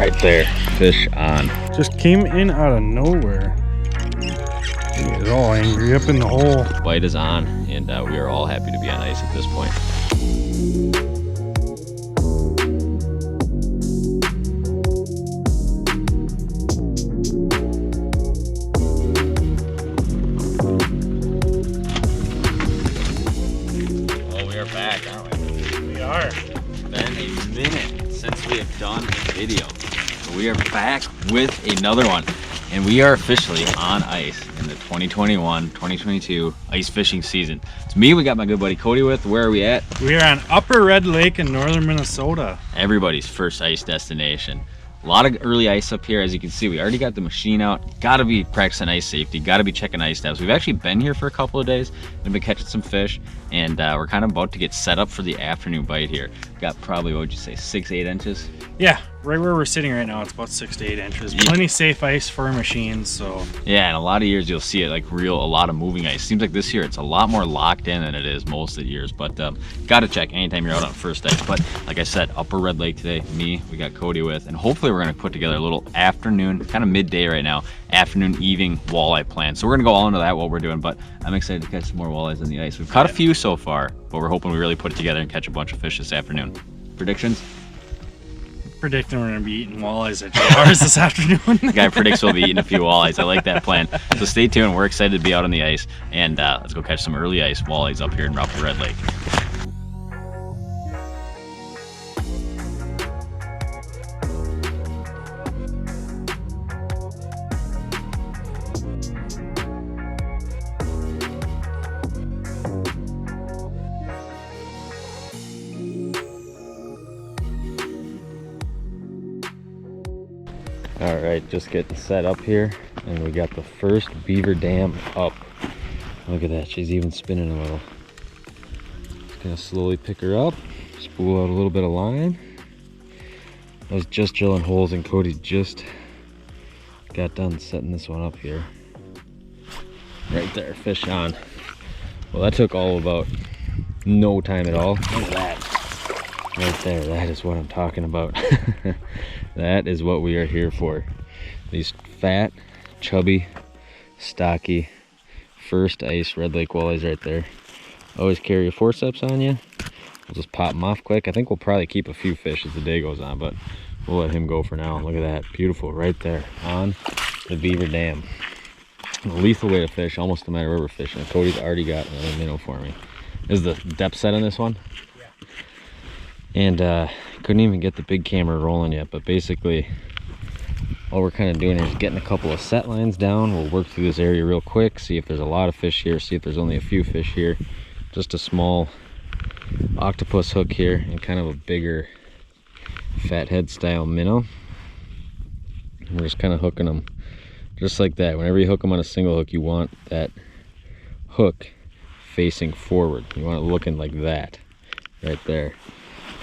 Right there, fish on. Just came in out of nowhere. He's all angry up in the hole. Bite is on, and we are all happy to be on ice at this point. Well, we are back, aren't we? We are. It's been a minute since we have done a video. We are back with another one, and we are officially on ice in the 2021-2022 ice fishing season. It's me, we got my good buddy Cody with. Where are we at? We are on Upper Red Lake in northern Minnesota. Everybody's first ice destination. A lot of early ice up here. As you can see, we already got the machine out. Gotta be practicing ice safety, gotta be checking ice depths. We've actually been here for a couple of days and been catching some fish, and we're kind of about to get set up for the afternoon bite here. Got probably, what would you say, 6-8 inches? Yeah, right where we're sitting right now, it's about 6 to 8 inches. Plenty safe ice for machines, so. Yeah, in a lot of years you'll see it like a lot of moving ice. Seems like this year it's a lot more locked in than it is most of the years, but gotta check anytime you're out on first ice. But like I said, Upper Red Lake today, we got Cody with, and hopefully we're gonna put together a little afternoon, kind of midday right now, afternoon evening walleye plan. So we're gonna go all into that while we're doing, but I'm excited to catch some more walleyes on the ice. We've caught a few so far, but we're hoping we really put it together and catch a bunch of fish this afternoon. Predictions? Predicting we're gonna be eating walleyes at JR's this afternoon. The guy predicts we'll be eating a few walleyes. I like that plan. So stay tuned. We're excited to be out on the ice, and let's go catch some early ice walleyes up here in Upper Red Lake. All right, just getting set up here, and we got the first beaver dam up. Look at that, she's even spinning a little. Just gonna slowly pick her up, spool out a little bit of line. I was just drilling holes, and Cody just got done setting this one up here. Right there, fish on. Well, that took all about no time at all. Look at that. Right there, that is what I'm talking about. That is what we are here for. These fat, chubby, stocky, first ice Red Lake walleyes right there. Always carry your forceps on you. We'll just pop them off quick. I think we'll probably keep a few fish as the day goes on, but we'll let him go for now. Look at that, beautiful right there on the beaver dam. A lethal way to fish, almost no matter where we're fishing. Cody's already got another minnow for me. Is the depth set on this one? And couldn't even get the big camera rolling yet, but basically all we're kind of doing is getting a couple of set lines down. We'll work through this area real quick, see if there's a lot of fish here, see if there's only a few fish here. Just a small octopus hook here and kind of a bigger fathead style minnow. And we're just kind of hooking them just like that. Whenever you hook them on a single hook, you want that hook facing forward. You want it looking like that right there.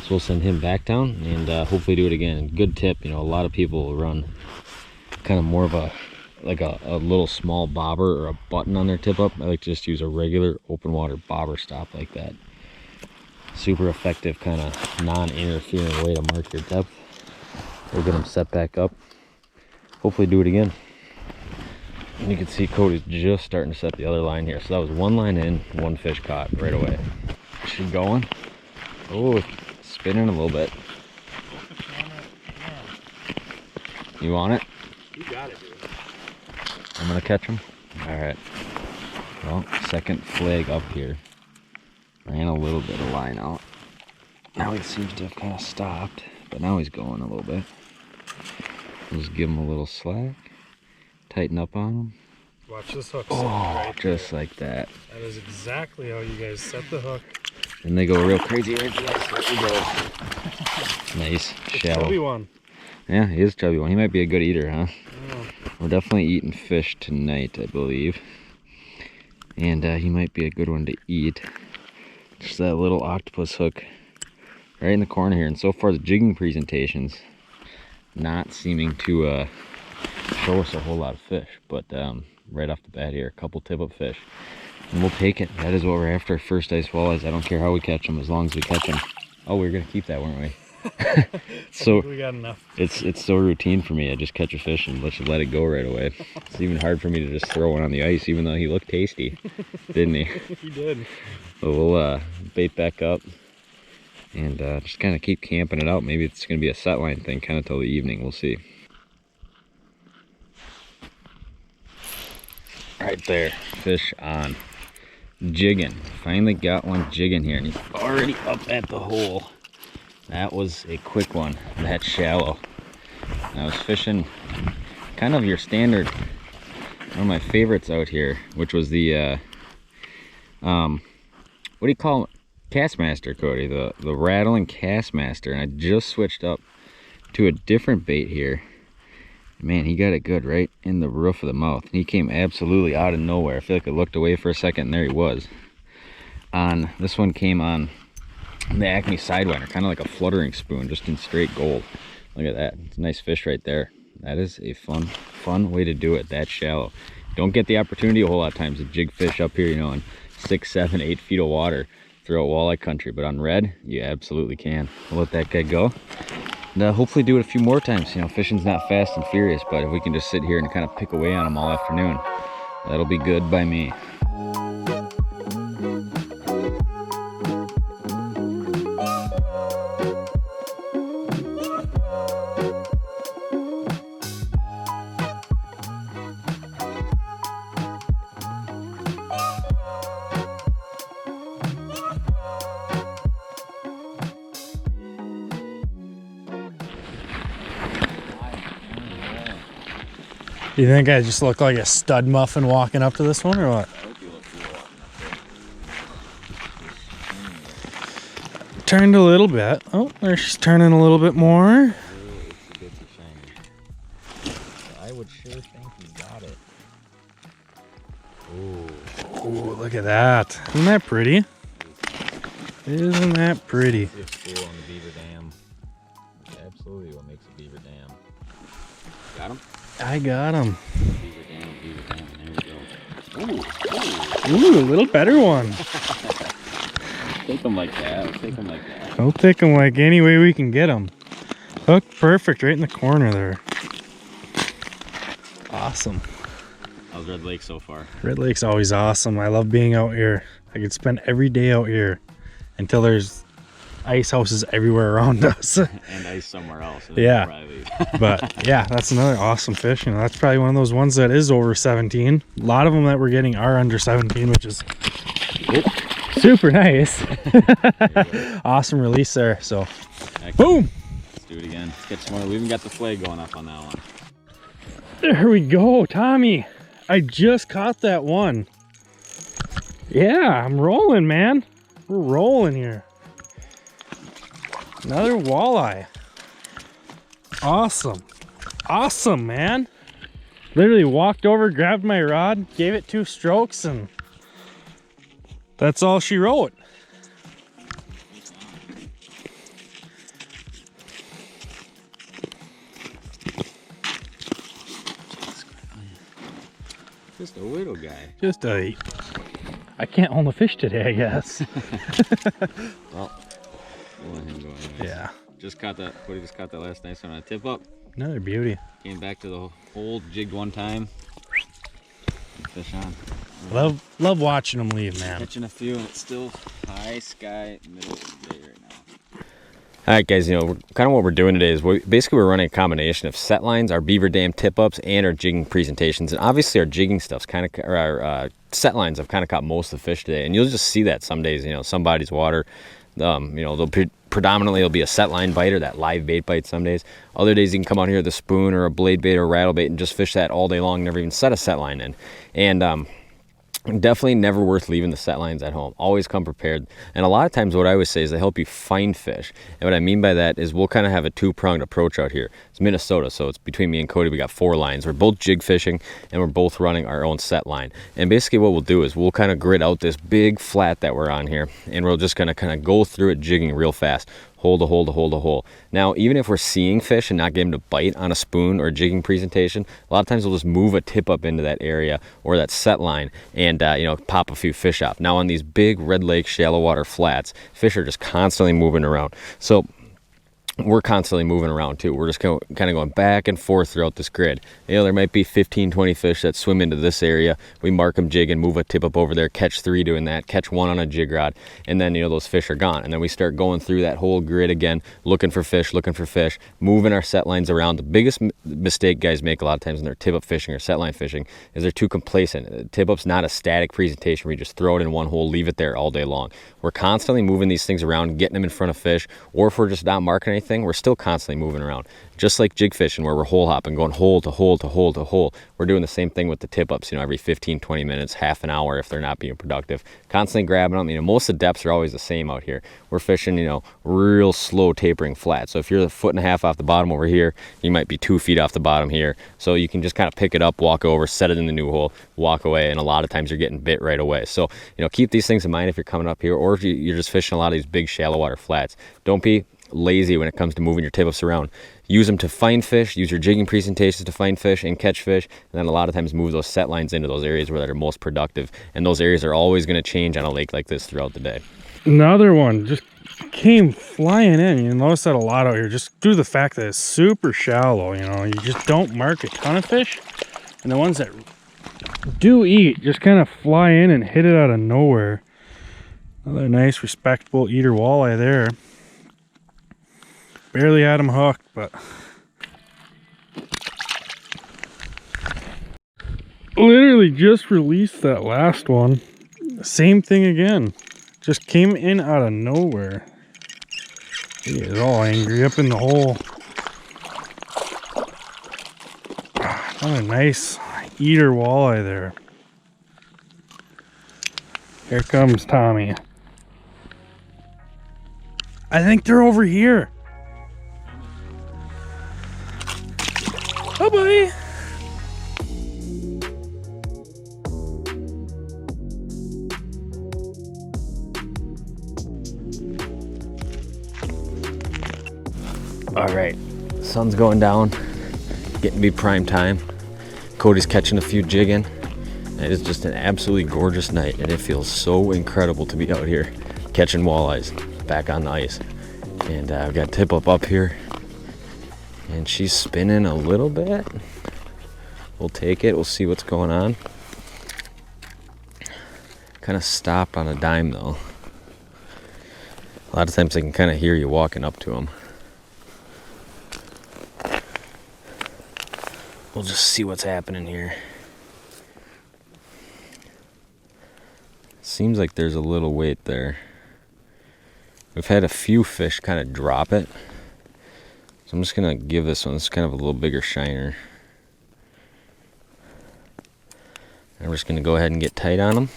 So we'll send him back down and hopefully do it again. Good tip, you know, a lot of people will run kind of more of a little small bobber or a button on their tip up. I like to just use a regular open water bobber stop like that. Super effective, kind of non-interfering way to mark your depth. We'll get them set back up. Hopefully do it again. And you can see Cody's just starting to set the other line here. So that was one line in, one fish caught right away. Is she going? Oh, spinning a little bit. You want it? You got it, dude. I'm gonna catch him. All right. Well, second flag up here. Ran a little bit of line out. Now he seems to have kind of stopped, but now he's going a little bit. Just give him a little slack. Tighten up on him. Watch this hook. Oh, right just there. like that. That is exactly how you guys set the hook. And they go real crazy right there. There we go. Nice, shallow. Chubby one. Yeah, he is a chubby one. He might be a good eater, huh? Yeah. We're definitely eating fish tonight, I believe. And he might be a good one to eat. Just that little octopus hook right in the corner here. And so far the jigging presentation's not seeming to show us a whole lot of fish. But right off the bat here, a couple tip-up fish. And we'll take it. That is what we're after. First ice walleyes. I don't care how we catch them, as long as we catch them. Oh, we were going to keep that, weren't we? So we got enough. it's so routine for me. I just catch a fish and just let it go right away. It's even hard for me to just throw one on the ice, even though he looked tasty, didn't he? He did. But we'll bait back up and just kind of keep camping it out. Maybe it's going to be a set line thing kind of till the evening. We'll see. Right there, fish on. Jigging. Finally got one jigging here, and he's already up at the hole. That was a quick one. That's shallow. I was fishing kind of your standard, one of my favorites out here, which was the what do you call it? Castmaster, Cody, the rattling Castmaster. And I just switched up to a different bait here. Man, he got it good right in the roof of the mouth. He came absolutely out of nowhere. I feel like I looked away for a second and there he was. On this one came on the Acme Sidewinder, kind of like a fluttering spoon, just in straight gold. Look at that. It's a nice fish right there. That is a fun way to do it, that shallow. Don't get the opportunity a whole lot of times to jig fish up here, you know, in 6, 7, 8 feet of water throughout walleye country, but on red, you absolutely can. We'll let that guy go. And hopefully do it a few more times. You know, fishing's not fast and furious, but if we can just sit here and kind of pick away on them all afternoon, that'll be good by me. You think I just look like a stud muffin walking up to this one, or what? I hope you look cool walking up there. Turned a little bit. Oh, there she's turning a little bit more. I would sure think you got it. Oh, look at that. Isn't that pretty? Isn't that pretty? See a spool on the beaver dam. That's absolutely what makes a beaver dam. Got him? I got him. Beaver dam, there we go. Ooh, a little better one. Take them like that, take them like that. I'll take them like any way we can get them. Hooked perfect right in the corner there. Awesome. How's Red Lake so far? Red Lake's always awesome. I love being out here. I could spend every day out here until there's ice houses everywhere around us. And ice somewhere else. Yeah. But yeah, that's another awesome fish. You know, that's probably one of those ones that is over 17. A lot of them that we're getting are under 17, which is super nice. Awesome release there. So, boom. Let's do it again. Let's get some more. We even got the flag going up on that one. There we go, Tommy. I just caught that one. Yeah, I'm rolling, man. We're rolling here. Another walleye. Awesome. Awesome, man. Literally walked over, grabbed my rod, gave it 2 strokes, and that's all she wrote. Just a little guy. Just I can't hold the fish today, I guess. Well, we'll let him go anyways. Yeah. Just caught that. Cody just caught that last nice one on a tip up. Another beauty. Came back to the hole, jigged one time. Fish on. Love watching them leave, man. Catching a few, and it's still high sky, middle of the day right now. All right, guys, you know, kind of what we're doing today is we're running a combination of set lines, our beaver dam tip-ups, and our jigging presentations. And obviously our jigging stuff's kind of, or our set lines have kind of caught most of the fish today. And you'll just see that some days, you know, some bodies water, you know, predominantly it'll be a set line bite or that live bait bite some days. Other days you can come out here with a spoon or a blade bait or a rattle bait and just fish that all day long, never even set a set line in. And definitely never worth leaving the set lines at home. Always come prepared. And a lot of times what I always say is they help you find fish. And what I mean by that is we'll kind of have a 2-pronged approach out here. It's Minnesota, so it's between me and Cody. We got 4 lines. We're both jig fishing and we're both running our own set line. And basically what we'll do is we'll kind of grid out this big flat that we're on here, and we're just going to kind of go through it jigging real fast. Hold a hole to hold a hole. Now, even if we're seeing fish and not getting to bite on a spoon or a jigging presentation, a lot of times we'll just move a tip up into that area or that set line and, you know, pop a few fish off. Now, on these big Red Lake shallow water flats, fish are just constantly moving around. So we're constantly moving around too. We're just kind of going back and forth throughout this grid. You know, there might be 15, 20 fish that swim into this area. We mark them jig and move a tip up over there, catch 3 doing that, catch 1 on a jig rod, and then, you know, those fish are gone. And then we start going through that whole grid again, looking for fish, moving our set lines around. The biggest mistake guys make a lot of times when they're tip up fishing or set line fishing is they're too complacent. Tip up's not a static presentation where you just throw it in one hole, leave it there all day long. We're constantly moving these things around, getting them in front of fish, or if we're just not marking anything, we're still constantly moving around. Just like jig fishing where we're hole hopping, going hole to hole to hole to hole. We're doing the same thing with the tip ups, you know, every 15, 20 minutes, half an hour if they're not being productive. Constantly grabbing them. You know, most of the depths are always the same out here. We're fishing, you know, real slow tapering flat. So if you're 1.5 feet off the bottom over here, you might be 2 feet off the bottom here. So you can just kind of pick it up, walk over, set it in the new hole, walk away, and a lot of times you're getting bit right away. So, you know, keep these things in mind if you're coming up here, or if you're just fishing a lot of these big shallow water flats. Don't be lazy when it comes to moving your tip ups around. Use them to find fish, use your jigging presentations to find fish and catch fish, and then a lot of times move those set lines into those areas where they're most productive, and those areas are always going to change on a lake like this throughout the day. Another one just came flying in. You notice that a lot out here, just due to the fact that it's super shallow. You know, you just don't mark a ton of fish, and the ones that do eat just kind of fly in and hit it out of nowhere. Another nice respectable eater walleye there. Barely had him hooked, but literally just released that last one. Same thing again. Just came in out of nowhere. He is all angry up in the hole. What a nice eater walleye there. Here comes Tommy. I think they're over here. Oh boy. All right, sun's going down, getting to be prime time. Cody's catching a few jigging. It is just an absolutely gorgeous night, and it feels so incredible to be out here catching walleyes back on the ice. And I've got tip up here, and she's spinning a little bit. We'll take it, we'll see what's going on. Kind of stopped on a dime though. A lot of times I can kind of hear you walking up to them. We'll just see what's happening here. Seems like there's a little weight there. We've had a few fish kind of drop it. So I'm just gonna give this one, it's kind of a little bigger shiner. And we're just gonna go ahead and get tight on them.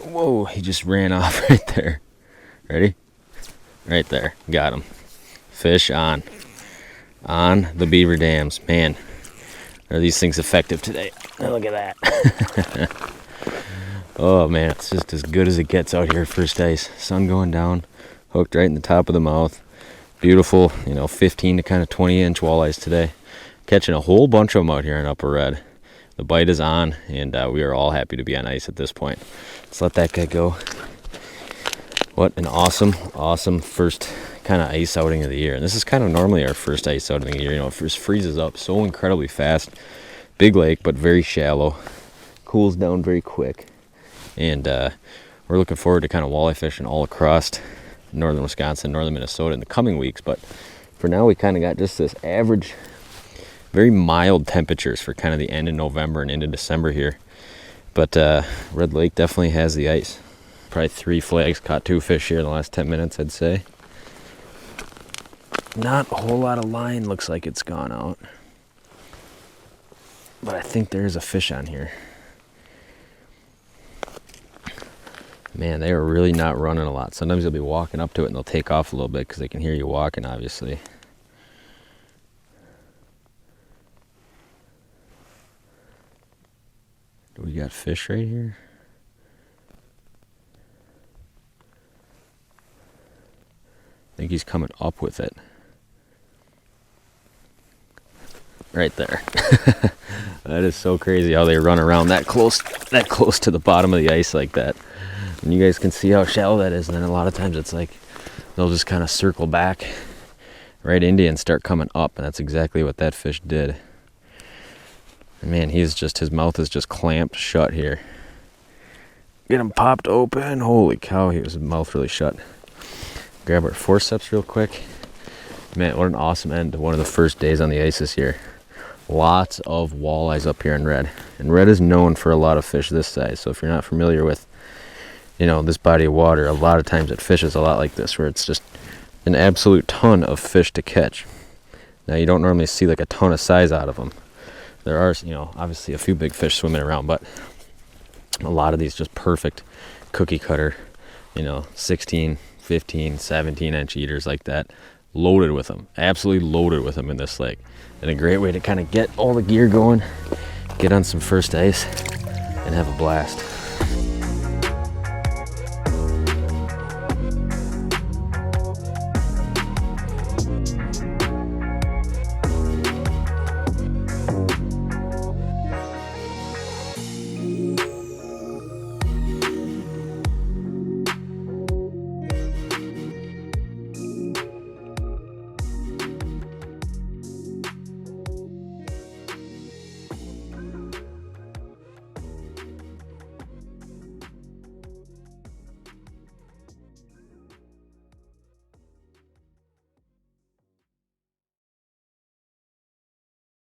Whoa, he just ran off right there. Ready? Right there, got him. Fish on the beaver dams. Man, are these things effective today? Oh, look at that. Oh man, it's just as good as it gets out here at first ice. Sun going down, hooked right in the top of the mouth. Beautiful, you know, 15 to kind of 20-inch walleyes today. Catching a whole bunch of them out here in Upper Red. The bite is on, and we are all happy to be on ice at this point. Let's let that guy go. What an awesome first kind of ice outing of the year. And this is kind of normally our first ice outing of the year. You know, it just freezes up so incredibly fast. Big lake, but very shallow. Cools down very quick. And we're looking forward to kind of walleye fishing all across northern Wisconsin, northern Minnesota in the coming weeks. But for now, we kind of got just this average, very mild temperatures for kind of the end of November and into December here. But Red Lake definitely has the ice. Probably 3 flags, caught 2 fish here in the last 10 minutes, I'd say. Not a whole lot of line, looks like it's gone out. But I think there is a fish on here. Man, they are really not running a lot. Sometimes you'll be walking up to it and they'll take off a little bit because they can hear you walking, obviously. Do we got fish right here? I think he's coming up with it. Right there. That is so crazy how they run around that close to the bottom of the ice like that. And you guys can see how shallow that is, and then a lot of times it's like they'll just kind of circle back right into you and start coming up, and that's exactly what that fish did. And man, his mouth is just clamped shut here. Get him popped open. Holy cow, his mouth really shut. Grab our forceps real quick. Man, what an awesome end to one of the first days on the ice this year. Lots of walleyes up here in Red. And Red is known for a lot of fish this size. So if you're not familiar with, this body of water, a lot of times it fishes a lot like this, where it's just an absolute ton of fish to catch. Now, you don't normally see like a ton of size out of them. There are, obviously a few big fish swimming around, but a lot of these just perfect cookie cutter, 16, 15, 17-inch eaters like that. Loaded with them, absolutely loaded with them in this lake. And a great way to kind of get all the gear going, get on some first ice, and have a blast.